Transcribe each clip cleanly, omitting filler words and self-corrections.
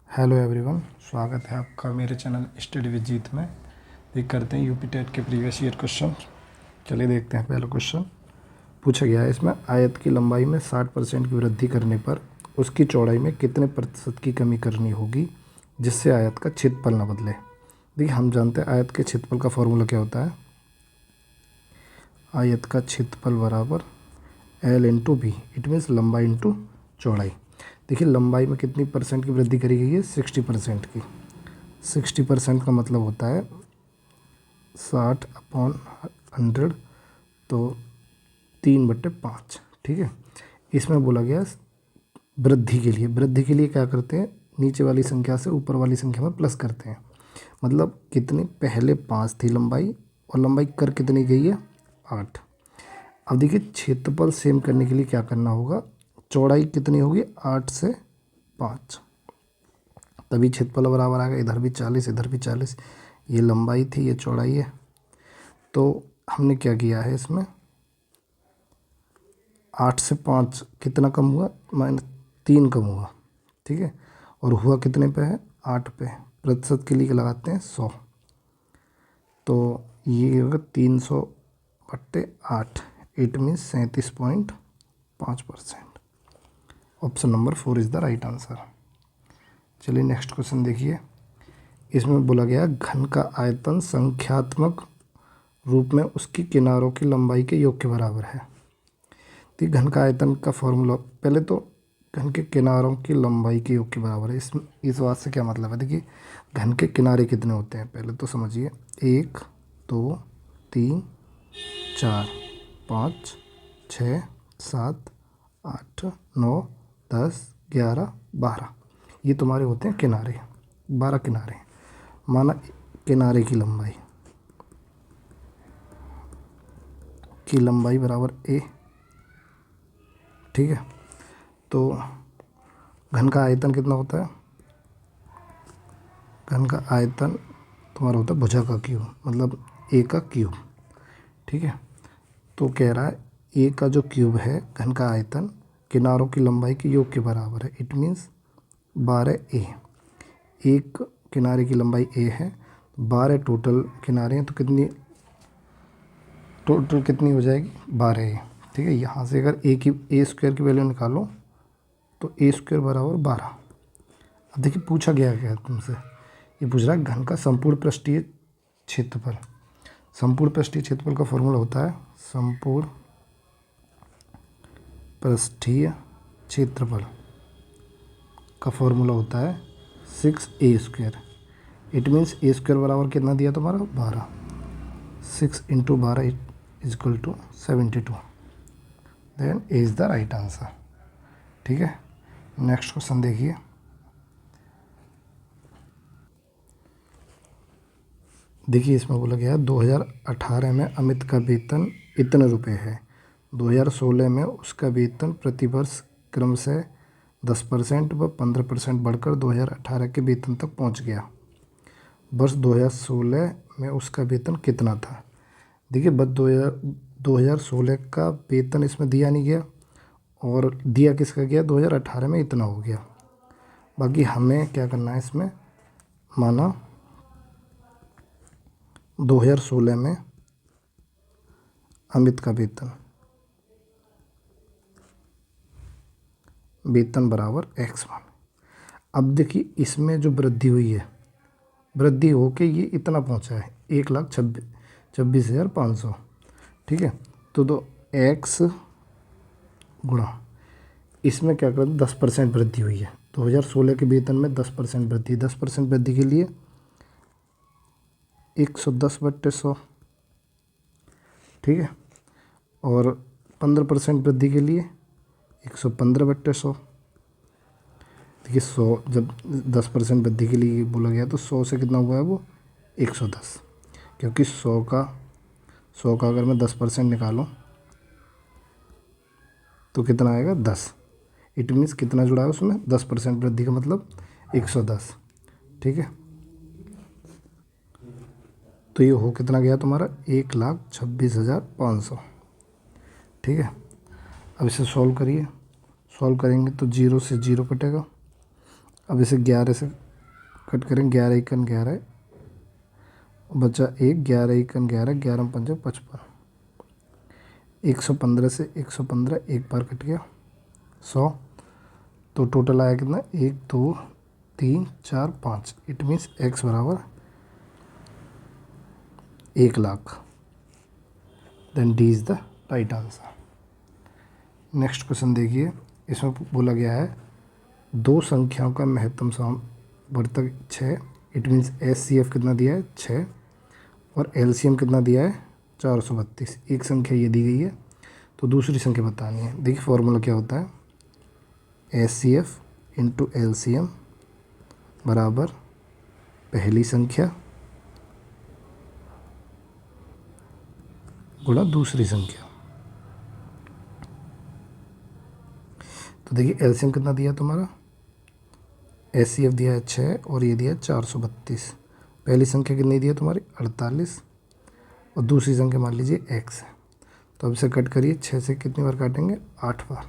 Hello everyone, स्वागत है आपका मेरे चैनल स्टडी विद जीत में। देख करते हैं यूपी टेट के प्रीवियस ईयर क्वेश्चन। चलिए देखते हैं। पहला क्वेश्चन पूछा गया है इसमें, आयत की लंबाई में 60% की वृद्धि करने पर उसकी चौड़ाई में कितने प्रतिशत की कमी करनी होगी जिससे आयत का क्षेत्रफल न बदले। देखिए, हम जानते हैं आयत के क्षेत्रफल का फॉर्मूला क्या होता है। आयत का क्षेत्रफल बराबर L into B, it means लंबाई इंटू चौड़ाई। देखिए, लंबाई में कितनी परसेंट की वृद्धि करी गई है, 60% की। 60% का मतलब होता है 60/100, तो 3/5। ठीक है, इसमें बोला गया वृद्धि के लिए। वृद्धि के लिए क्या करते हैं, नीचे वाली संख्या से ऊपर वाली संख्या में प्लस करते हैं। मतलब कितनी, पहले 5 थी लंबाई और लंबाई कर कितनी गई है, 8। अब देखिए, क्षेत्रफल सेम करने के लिए क्या करना होगा, चौड़ाई कितनी होगी, 8 से 5, तभी क्षेत्रफल बराबर आएगा। इधर भी 40, इधर भी 40। ये लंबाई थी, ये चौड़ाई है। तो हमने क्या किया है इसमें, 8 से 5 कितना कम हुआ, -3 कम हुआ। ठीक है, और हुआ कितने पे है, 8 पे। प्रतिशत के लिए लगाते हैं 100, तो ये होगा 300/8, it means 37.5%। Option number 4 is the right answer. चलिए नेक्स्ट क्वेश्चन देखिए। इसमें बोला गया घन का आयतन संख्यात्मक रूप में उसकी किनारों की लंबाई के योग के बराबर है। तो घन का आयतन का फॉर्मूला, पहले तो घन के किनारों की लंबाई के योग के बराबर है। इस बात से क्या मतलब है, देखिए घन के किनारे कितने होते हैं पहले तो समझिए। 1 2 3 4 5 6 7 8 9 10 11 12, ये तुम्हारे होते हैं किनारे। 12 किनारे। माना किनारे की लंबाई बराबर a। ठीक है, तो घन का आयतन कितना होता है, घन का आयतन तुम्हारा होता है भुजा का क्यूब, मतलब a का क्यूब। ठीक है, तो कह रहा है a का जो क्यूब है, घन का आयतन किनारों की लंबाई के योग के बराबर है। It means 12a। एक किनारे की लंबाई a है, 12 टोटल किनारे हैं, तो टोटल कितनी हो जाएगी, 12a। ठीक है, यहाँ से अगर a स्क्वायर की वैल्यू निकालो तो a स्क्वायर बराबर 12। अब देखिए पूछा गया क्या है तुमसे, ये पूछ रहा है घन का संपूर्ण पृष्ठीय क्षेत्रफल। संपूर्ण पृष्ठीय क्षेत्रफल का फॉर्मूला होता है, संपूर्ण पृष्ठीय क्षेत्रफल का फॉर्मूला होता है 6a square. It means a square बराबर कितना दिया तुम्हारा, 12। 6 × 12 equal to 72। Then A is the right answer. ठीक है, नेक्स्ट क्वेश्चन देखिए। देखिए, इसमें बोला गया है 2018 में अमित का वेतन इतने रुपए है। 2016 में उसका वेतन प्रति वर्ष क्रमशः 10% व 15% बढ़कर 2018 के वेतन तक पहुंच गया। वर्ष 2016 में उसका वेतन कितना था। देखिए, बस 2016 का वेतन इसमें दिया नहीं गया, और दिया किसका गया, 2018 में इतना हो गया। बाकी हमें क्या करना है इसमें, माना 2016 में अमित का वेतन बराबर x1। अब देखिए, इसमें जो वृद्धि हुई है, वृद्धि होके ये इतना पहुंचा है, 1,26,500। ठीक है, तो x गुणा इसमें क्या करते, 10% वृद्धि हुई है। 2016 के वेतन में 10% वृद्धि, 10% वृद्धि के लिए 110/100। ठीक है, और 15% वृद्धि के लिए 115/100। देखिए 100, जब 10% वृद्धि के लिए बोला गया तो 100 से कितना हुआ है वो, 110। क्योंकि 100 का अगर मैं 10% निकालूं तो कितना आएगा, 10। इट मीन्स कितना जुड़ा है उसमें, 10% वृद्धि का मतलब 110। ठीक है, तो ये हो कितना गया तुम्हारा, 1,26,500। ठीक है, अब इसे सॉल्व करिए। सॉल्व करेंगे तो 0 से 0 कटेगा, अब इसे 11 से कट करें, 11 एकन 11 बचा 1, 11 एकन 11, 11 पंजे 55, 115 से 115 एक बार कट गया 100, तो टोटल आया कितना 1 2 3 4 5। इट मीन्स x बराबर 1,00,000। Then D is the right answer. Next question देखिए, इसमें बोला गया है दो संख्याओं का महत्तम वर्तक 6। इट मीन्स HCF कितना दिया है 6 और LCM कितना दिया है 432। एक संख्या ये दी गई है तो दूसरी संख्या बतानी है। देखिए फॉर्मूला क्या होता है, HCF इंटू LCM बराबर पहली संख्या गुणा दूसरी संख्या। तो देखिए LCM कितना दिया तुम्हारा, HCF दिया है 6 और ये दिया है 432। पहली संख्या कितनी दी है तुम्हारी 48 और दूसरी संख्या मान लीजिए x है। तो अब इसे कट करिए, 6 से कितनी बार काटेंगे 8 बार,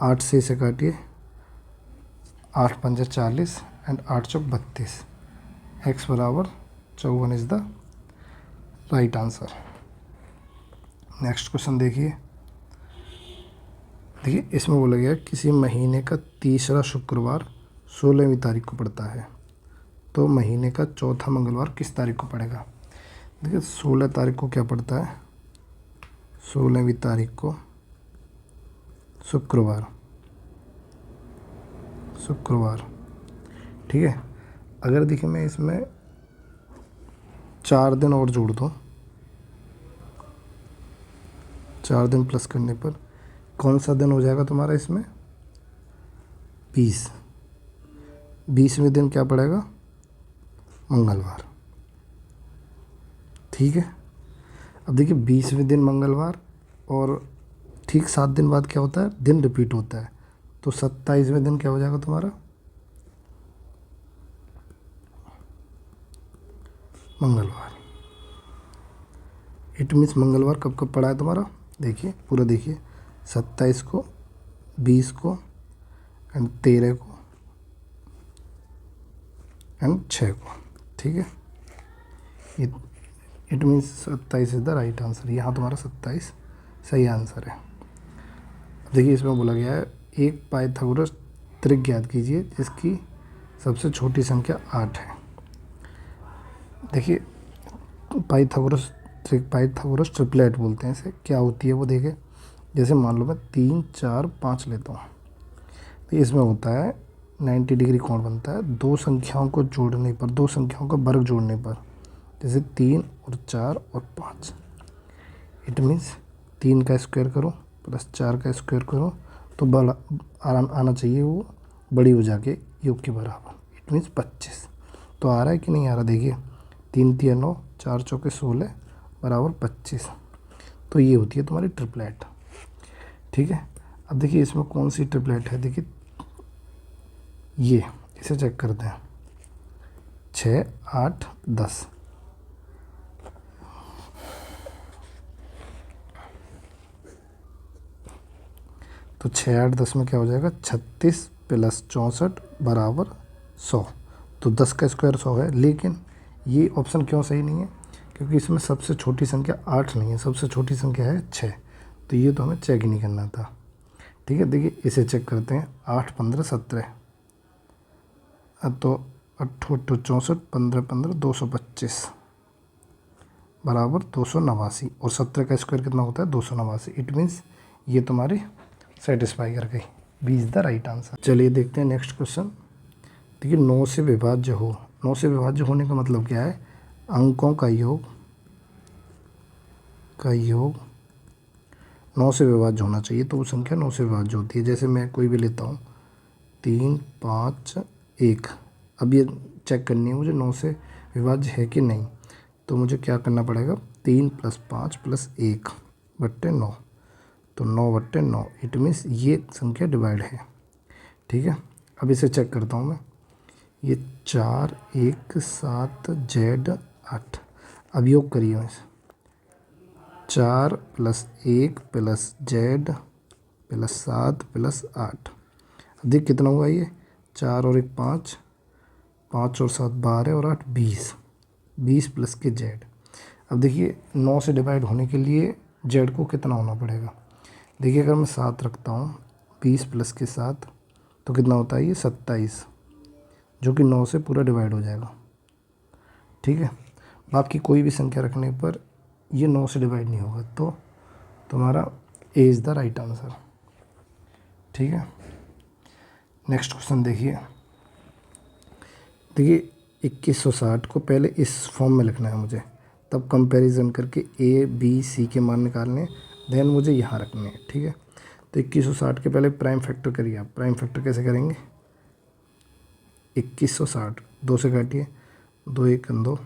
8 से इसे काटिए, 8 पंजे 40 एंड 8 चौक 32। x बराबर 54 is the right answer. Next question देखिए, इसमें बोला गया किसी महीने का तीसरा शुक्रवार 16वीं तारीख को पड़ता है, तो महीने का चौथा मंगलवार किस तारीख को पड़ेगा। देखिए 16 तारीख को क्या पड़ता है, 16वीं तारीख को शुक्रवार, ठीक है। अगर देखिए मैं इसमें 4 दिन और जोड़ दूँ, 4 दिन प्लस करने पर कौन सा दिन हो जाएगा तुम्हारा इसमें 20। 20वें दिन क्या पड़ेगा मंगलवार, ठीक है। अब देखिए 20वें दिन मंगलवार और ठीक 7 दिन बाद क्या होता है, दिन रिपीट होता है, तो 27वें दिन क्या हो जाएगा तुम्हारा मंगलवार। इट मीन्स मंगलवार कब कब पड़ा है तुम्हारा, देखिए पूरा देखिए, 27 को, 20 को एंड 13 को एंड 6 को, ठीक है। It means 27 is the right answer. यहाँ तुम्हारा 27 सही आंसर है। देखिए इसमें बोला गया है एक पाइथागोरस त्रिक ज्ञात कीजिए जिसकी सबसे छोटी संख्या 8 है। देखिए पाइथागोरस पाइथागोरस ट्रिपलेट बोलते हैं इसे, क्या होती है वो देखें। जैसे मान लो मैं 3 4 5 लेता हूँ, तो इसमें होता है 90 डिग्री कोण बनता है दो संख्याओं को जोड़ने पर, दो संख्याओं का वर्ग जोड़ने पर, जैसे 3 और 4 और 5। इट मीन्स 3 का स्क्वायर करो प्लस 4 का स्क्वायर करो तो बड़ा आना चाहिए वो बड़ी हो जाके योग के बराबर। It means 25। तो आ रहा है कि नहीं आ रहा, देखिए 3 3 9, 4 चौके 16 बराबर 25। तो ये होती है तुम्हारी ट्रिपलेट, ठीक है। अब देखिए इसमें कौन सी ट्रिपलेट है, देखिए ये, इसे चेक करते हैं 6 8 10। तो 6 8 10 में क्या हो जाएगा 36 प्लस 64 बराबर 100। तो 10 का स्क्वायर 100 है, लेकिन ये ऑप्शन क्यों सही नहीं है, क्योंकि इसमें सबसे छोटी संख्या 8 नहीं है, सबसे छोटी संख्या है 6। तो ये तो हमें चेक ही नहीं करना था, ठीक है। देखिए इसे चेक करते हैं 8 15 17, तो 8 8 64 15 15 225 बराबर 289 और 17 का स्क्वायर कितना होता है 289। इट मीन्स ये तुम्हारी सेटिस्फाई कर गई, B is the right answer. चलिए देखते हैं नेक्स्ट क्वेश्चन। देखिए 9 से विभाज्य हो, 9 से विभाज्य होने का मतलब क्या है, अंकों का योग 9 से विभाज्य होना चाहिए, तो वो संख्या 9 से विभाज्य होती है। जैसे मैं कोई भी लेता हूँ 3 5 1, अब ये चेक करनी है मुझे 9 से विभाज्य है कि नहीं। तो मुझे क्या करना पड़ेगा, 3 + 5 + 1 बट्टे 9, तो 9 बट्टे 9। इट मीन्स ये संख्या डिवाइड है, ठीक है। अब इसे चेक करता हूँ मैं, ये 4 1 7 Z 8। अब योग करिए वैसे 4 + 1 + Z + 7 + 8। अब देख कितना हुआ ये 4 और 1 5, 5 और 7 12 और 8 20, 20 प्लस के जेड। अब देखिए 9 से डिवाइड होने के लिए जेड को कितना होना पड़ेगा। देखिए अगर मैं 7 रखता हूँ 20 प्लस के 7 तो कितना होता है ये 27, जो कि 9 से पूरा डिवाइड हो जाएगा। ठीक है, बाकी कोई भी संख्या रखने पर ये 9 से डिवाइड नहीं होगा, तो तुम्हारा ए इज़ द राइट आंसर। ठीक है, नेक्स्ट क्वेश्चन देखिए। देखिए 2160 को पहले इस फॉर्म में लिखना है मुझे, तब कंपैरिजन करके ए बी सी के मान निकालने, देन मुझे यहाँ रखने हैं। ठीक है, तो 2160 के पहले प्राइम फैक्टर करिए आप। प्राइम फैक्टर कैसे करेंगे, 2160 2 से काटिए, 2 1 2,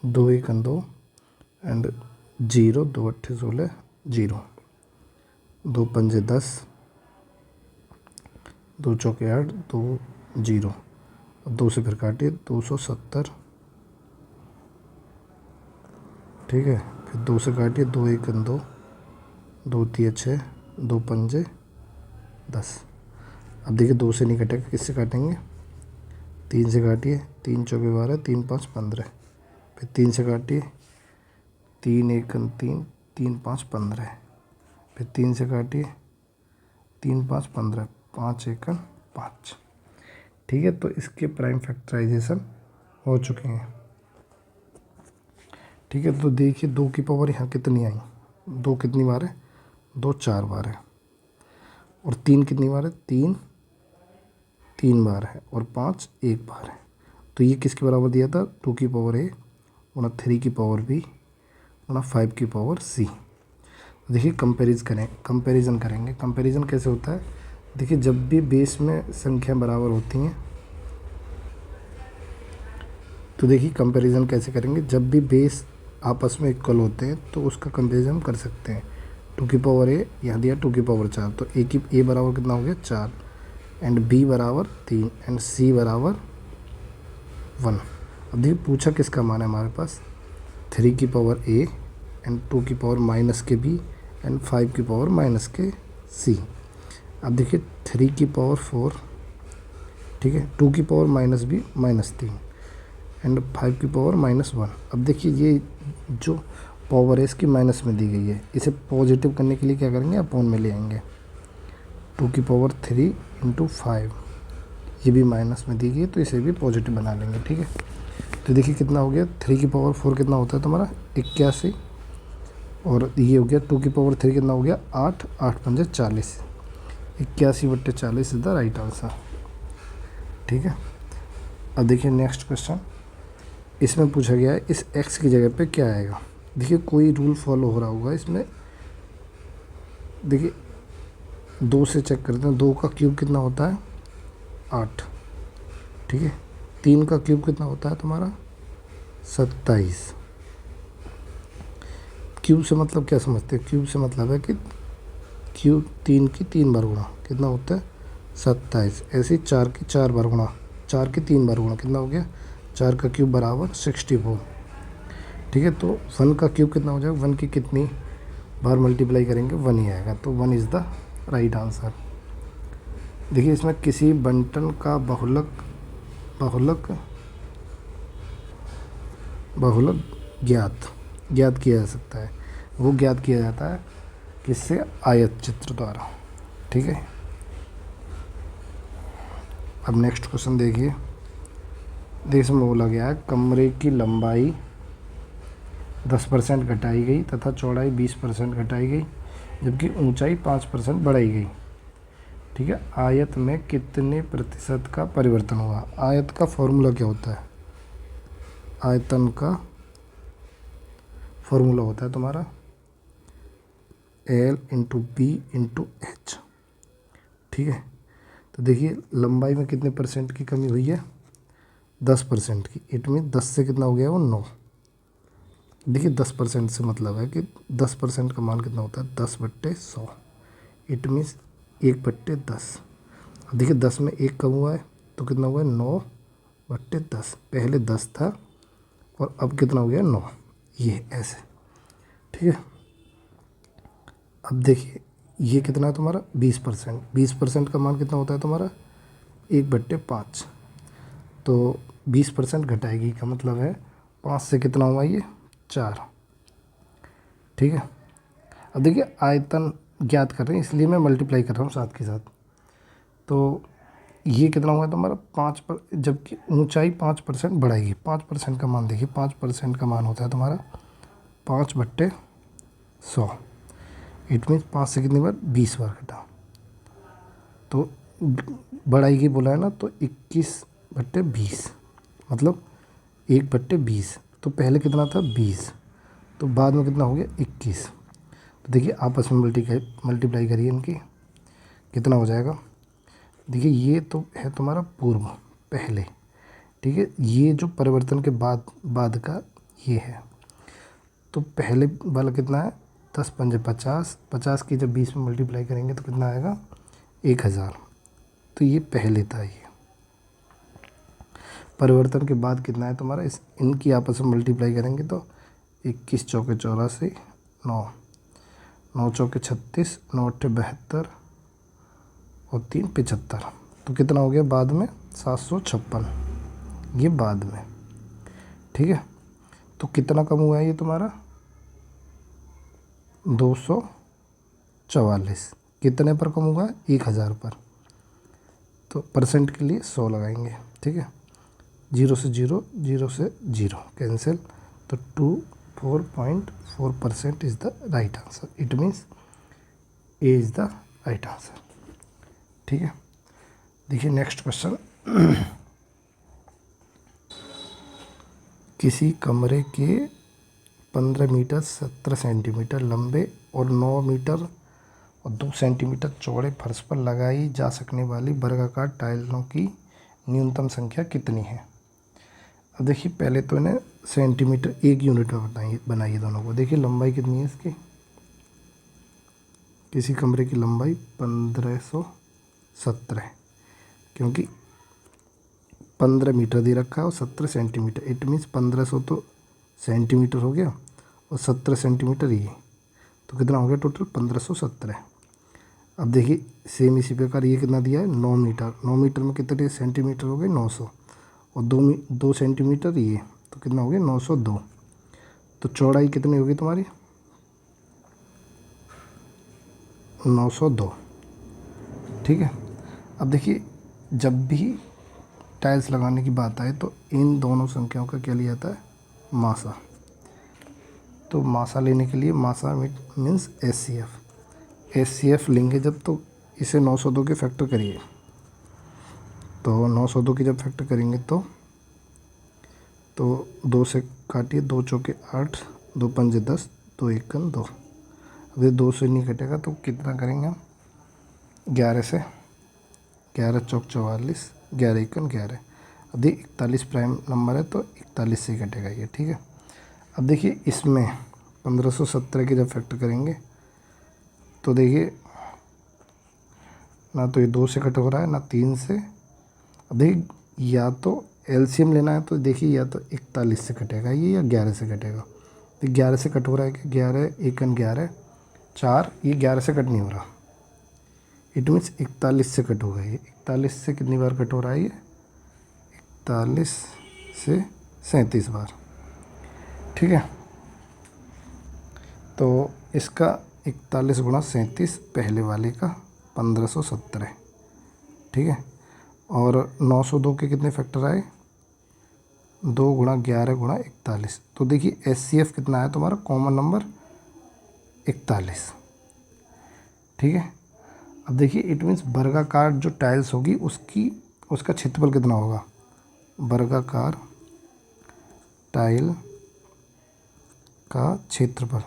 2 1 2 एंड 0, 2 8 16 0, 2 5 10, 2 चौके 8, 2 0, 2 से फिर काटिए 270। ठीक है, फिर 2 से काटिए, 2 1 2, 2 3 6, 2 5 10। अब देखिए 2 से नहीं कटेगा, किससे काटेंगे, 3 से काटिए, 3 चौके 12, 3 5 15, फिर 3 से काटिए, 3 1 3, 3 5 15, फिर 3 से काटिए, 3 5 15, 5 1 5। ठीक है, तो इसके प्राइम फैक्टराइजेशन हो चुके हैं। ठीक है, तो देखिए 2 की पावर यहाँ कितनी आई, 2 कितनी बार है, 2 4 बार है, और 3 कितनी बार है, 3 3 बार है, और 5 1 बार है। तो ये किसके बराबर दिया था, 2 की पावर ए गुणा 3 की पावर बी गुणा 5 की पावर सी। देखिए कंपैरिजन करेंगे। कंपैरिजन कैसे होता है, देखिए जब भी बेस में संख्या बराबर होती हैं, तो देखिए कंपैरिजन कैसे करेंगे, जब भी बेस आपस में इक्वल होते हैं तो उसका कंपैरिजन कर सकते हैं। 2 की पावर ए यहाँ दिया 2 की पावर 4, तो ए बराबर कितना हो गया 4, एंड बी बराबर 3, एंड सी बराबर 1। अब देखिए पूछा किसका मान है हमारे पास, 3 की पावर ए एंड 2 की पावर माइनस के बी एंड 5 की पावर माइनस के सी। अब देखिए 3 की पावर 4, ठीक है, 2 की पावर माइनस बी -3 एंड 5 की पावर -1। अब देखिए ये जो पावर है इसकी माइनस में दी गई है, इसे पॉजिटिव करने के लिए क्या करेंगे, अपॉन में ले आएंगे। 2 की पावर 3 इंटू 5, ये भी माइनस में दी गई है तो इसे भी पॉजिटिव बना लेंगे। ठीक है, तो देखिए कितना हो गया, 3 की पावर 4 कितना होता है तुम्हारा 81, और ये हो गया 2 की पावर 3 कितना हो गया 8, 8 5 40, 81/40 इज द राइट आंसर। ठीक है, अब देखिए नेक्स्ट क्वेश्चन, इसमें पूछा गया है इस x की जगह पे क्या आएगा। देखिए कोई रूल फॉलो हो रहा होगा इसमें। देखिए 2 से चेक करते हैं, 2 का क्यूब कितना होता है 8, ठीक है, 3 का क्यूब कितना होता है तुम्हारा 27। क्यूब से मतलब क्या समझते हैं, क्यूब से मतलब है कि क्यूब 3 की 3 बार गुणा कितना होता है 27, ऐसे ही 4 की 4 बार गुणा, 4 की 3 बार गुणा कितना हो गया 4 का क्यूब बराबर 64। ठीक है, तो 1 का क्यूब कितना हो जाएगा, 1 की कितनी बार मल्टीप्लाई करेंगे 1 ही आएगा, तो 1 इज़ द राइट आंसर। देखिए इसमें किसी बंटन का बहुलक ज्ञात किया जा सकता है, वो ज्ञात किया जाता है किससे, आयत चित्र द्वारा। ठीक है, अब नेक्स्ट क्वेश्चन देखिए। इसमें बोला गया है कमरे की लंबाई 10% घटाई गई तथा चौड़ाई 20% घटाई गई, जबकि ऊंचाई 5% बढ़ाई गई। ठीक है, आयत में कितने प्रतिशत का परिवर्तन हुआ। आयत का फॉर्मूला क्या होता है, आयतन का फॉर्मूला होता है तुम्हारा L into B into H. ठीक है, तो देखिए लंबाई में कितने परसेंट की कमी हुई है 10% की, इट मीन 10 से कितना हो गया वो 9। देखिए 10% से मतलब है कि 10% का मान कितना होता है 10/100, इट मीन्स 1/10। अब देखिए 10 में 1 कम हुआ है तो कितना हुआ है 9/10, पहले 10 था और अब कितना हो गया 9, ये ऐसे। ठीक है, अब देखिए ये कितना है तुम्हारा 20%। 20% का मान कितना होता है तुम्हारा 1/5। तो 20% घटाएगी का मतलब है 5 से कितना हुआ ये 4। ठीक है। अब देखिए आयतन ज्ञात कर रहे हैं इसलिए मैं मल्टीप्लाई कर रहा हूँ साथ के साथ। तो ये कितना हुआ तुम्हारा 5 पर, जबकि ऊंचाई 5% बढ़ाएगी। 5% का मान देखिए, 5% का मान होता है तुम्हारा 5/100। इट मीन्स 5 से कितनी बार 20 बार घटा। तो बढ़ाएगी बोला है ना, तो 21/20 मतलब 1/20। तो पहले कितना था 20, तो बाद में कितना हो गया 21। तो देखिए आपस में मल्टीप्लाई करिए इनकी, कितना हो जाएगा। देखिए ये तो है तुम्हारा पूर्व पहले, ठीक है। ये जो परिवर्तन के बाद का ये है। तो पहले वाला कितना है 10×5 50। 50 की जब 20 में मल्टीप्लाई करेंगे तो कितना आएगा 1000। तो ये पहले था। ये परिवर्तन के बाद कितना है तुम्हारा, इनकी आपस में मल्टीप्लाई करेंगे तो 21 चौके 84, 9 9 चौके 36, 9 8 72 और 3 75। तो कितना हो गया बाद में 756, ये बाद में। ठीक है। तो कितना कम हुआ है ये तुम्हारा 244। कितने पर कम हुआ 1000 पर। तो परसेंट के लिए 100 लगाएंगे। ठीक है। 0 से 0, 0 से 0 कैंसिल। तो 24.4% is the right answer. It means A is the right answer. ठीक है। देखिए नेक्स्ट क्वेश्चन। किसी कमरे के 15 मीटर 17 सेंटीमीटर लंबे और 9 मीटर और 2 सेंटीमीटर चौड़े फर्श पर लगाई जा सकने वाली वर्गाकार टाइलों की न्यूनतम संख्या कितनी है। अब देखिए पहले तो इन्हें सेंटीमीटर एक यूनिट में बनाइए दोनों को। देखिए लंबाई कितनी है इसकी, किसी कमरे की लंबाई 1517, क्योंकि 15 मीटर दे रखा है और 17 सेंटीमीटर। इट मीन्स 1500 तो सेंटीमीटर हो गया और 17 सेंटीमीटर ये, तो कितना हो गया टोटल 1517। अब देखिए सेम इसी प्रकार ये कितना दिया है 9 मीटर। 9 मीटर में कितने सेंटीमीटर हो गए 900 और 2 सेंटीमीटर ये, तो कितना हो गया 902। तो चौड़ाई कितनी होगी तुम्हारी 902। ठीक है। अब देखिए जब भी टाइल्स लगाने की बात आए तो इन दोनों संख्याओं का क्या लिया जाता है मासा। तो मासा लेने के लिए मासा मीन्स SCF लेंगे जब, तो इसे 902 के फैक्टर करिए। तो 902 की जब फैक्टर करेंगे तो 2 से काटिए, 2 चौके 8, 2 पंजे 10, 2 एकम 2। अब ये 2 से नहीं कटेगा तो कितना करेंगे हम 11 से, 11 चौक 44, 11 एकम 11। अब देखिए 41 प्राइम नंबर है तो 41 से कटेगा ये। ठीक है। अब देखिए इसमें 1517 की जब फैक्टर करेंगे तो देखिए ना तो ये 2 से कट हो रहा है ना 3 से। अब देखिए या तो एलसीएम लेना है तो देखिए या तो 41 से कटेगा ये या 11 से कटेगा। तो 11 से कट हो रहा है कि 11 एकन 11 4, ये 11 से कट नहीं हो रहा। इट मीन्स 41 से कट होगा ये। 41 से कितनी बार कट हो रहा है ये 41 से 37 बार। ठीक है। तो इसका 41 गुणा 37 पहले वाले का 1517। ठीक है। और 902 के कितने फैक्टर आए 2 गुणा 11 गुणा 41। तो देखिए SCF कितना है तुम्हारा कॉमन नंबर 41। ठीक है। अब देखिए इट मीन्स वर्गाकार जो टाइल्स होगी उसका क्षेत्रफल कितना होगा। वर्गाकार टाइल का क्षेत्रफल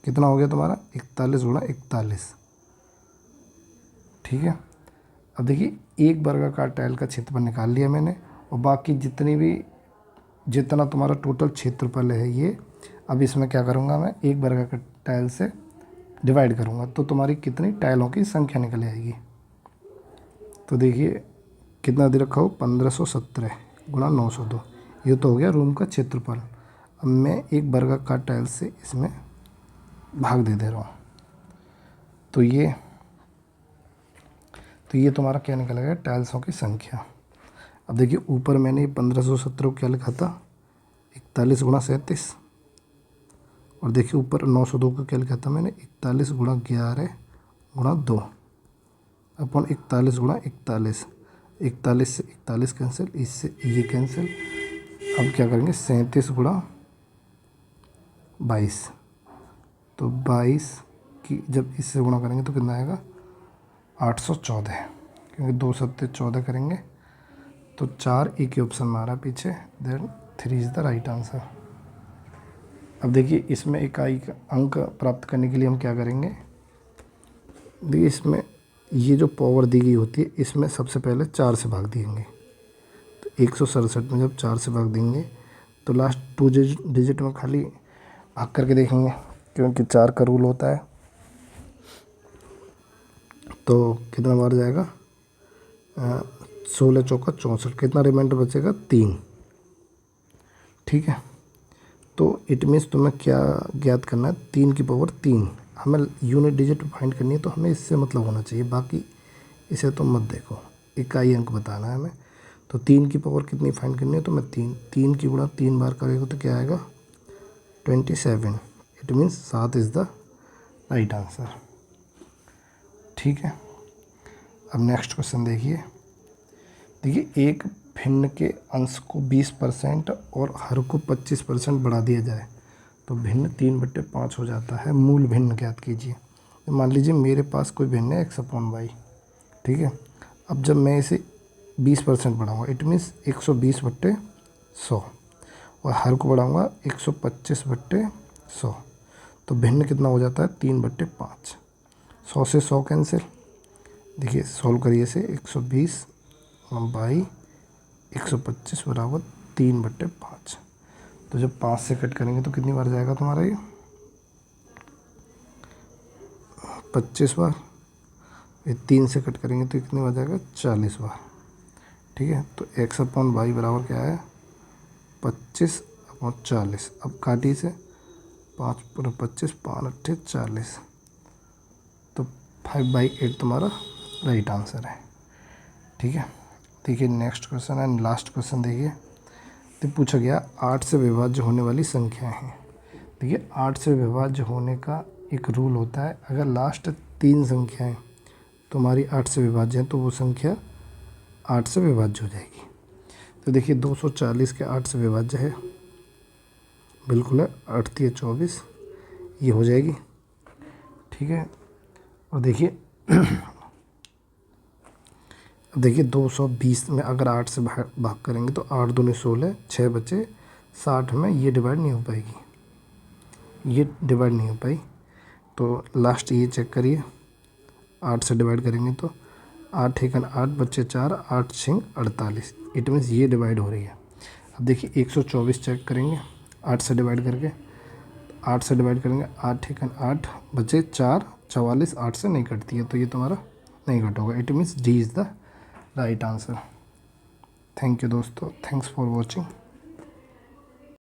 कितना हो गया तुम्हारा 41 गुणा 41। ठीक है। अब देखिए एक वर्गाकार टाइल का क्षेत्रफल निकाल लिया मैंने, और बाकी जितना तुम्हारा टोटल क्षेत्रफल है ये, अब इसमें क्या करूँगा मैं एक वर्गाकार टाइल से डिवाइड करूँगा तो तुम्हारी कितनी टाइलों की संख्या निकल आएगी। तो देखिए कितना दे रखा हो 1517 गुणा 902, ये तो हो गया रूम का क्षेत्रफल। अब मैं एक वर्गाकार टाइल से इसमें भाग दे रहा हूँ। तो ये तुम्हारा क्या निकलेगा, टाइल्सों की संख्या। अब देखिए ऊपर मैंने 1517 को क्या लिखा था, 41 गुणा 37, और देखिए ऊपर 902 को क्या लिखा था मैंने, 41 गुणा 11 गुणा 2 अपन 41 गुणा 41, 41 से 41 कैंसिल, इससे ये कैंसिल। अब क्या करेंगे 37 गुणा 22, तो 22 की जब इससे गुणा करेंगे तो कितना आएगा 814, क्योंकि 2 सत्ते 14 करेंगे तो 4 एक ही ऑप्शन में आ रहा है पीछे, then 3 is the right answer. अब देखिए इसमें इकाई का अंक प्राप्त करने के लिए हम क्या करेंगे, देखिए इसमें ये जो पावर दी गई होती है इसमें सबसे पहले 4 से भाग देंगे, तो 167 में जब 4 से भाग देंगे तो लास्ट 2 डिजिट में खाली भाग करके देखेंगे, क्योंकि 4 का रूल होता है। तो कितना बार जाएगा, 16 चौका 64, कितना रिमाइंडर बचेगा 3, ठीक है। तो इट मीन्स तुम्हें क्या ज्ञात करना है, 3 की पावर 3, हमें यूनिट डिजिट फाइंड करनी है, तो हमें इससे मतलब होना चाहिए, बाकी इसे तो मत देखो, इकाई अंक बताना है हमें। तो 3 की पावर कितनी फाइंड करनी है, तो मैं 3 की गुणा 3 बार करेगा तो क्या आएगा 27, it means 7 is the right answer, ठीक है। अब नेक्स्ट क्वेश्चन देखिए एक भिन्न के अंश को 20% और हर को 25% बढ़ा दिया जाए तो भिन्न 3/5 हो जाता है, मूल भिन्न ज्ञात कीजिए। मान लीजिए मेरे पास कोई भिन्न है x/y, ठीक है। अब जब मैं इसे 20% बढ़ाऊँगा इट मीन्स 120/100, और हर को बढ़ाऊँगा 125/100, तो भिन्न कितना हो जाता है 3/5। 100 से 100 कैंसिल, देखिए सॉल्व करिए इसे, 120 बाई 125 बराबर 3/5। तो जब 5 से कट करेंगे तो कितनी बार जाएगा तुम्हारा ये 25 बार, ये 3 से कट करेंगे तो कितनी बार जाएगा 40 बार, ठीक है। तो x/y बराबर क्या है 25/40। अब काटिए से 5×25 5×8 40, तो 5/8 तुम्हारा राइट आंसर है, ठीक है। देखिए next question and last question देखिए, तो पूछा गया 8 से विभाज्य होने वाली संख्याएं हैं। देखिए 8 से विभाज्य होने का एक रूल होता है, अगर लास्ट 3 संख्याएं तुम्हारी 8 से विभाज्य हैं तो वो संख्या 8 से विभाज्य हो जाएगी। तो देखिए 240 के 8 से विभाज्य है, बिल्कुल है, 8 × 24 ये हो जाएगी, ठीक है। और देखिए अब देखिए 220 में अगर 8 से भाग करेंगे तो 8 दूनी 16, 6 बचे 60 में, ये डिवाइड नहीं हो पाएगी, ये डिवाइड नहीं हो पाई। तो लास्ट ये चेक करिए, 8 से डिवाइड करेंगे तो 8 × 8 बच्चे 4, 8 × 48, इट मीन्स ये डिवाइड हो रही है। अब देखिए 124 चेक करेंगे 8 से डिवाइड करके, 8 से डिवाइड करेंगे 8 × 8 बचे 4, 44 8 से नहीं कटती है, तो ये तुम्हारा नहीं कट होगा, it means D is the right answer. Thank you दोस्तों, थैंक्स फॉर वॉचिंग।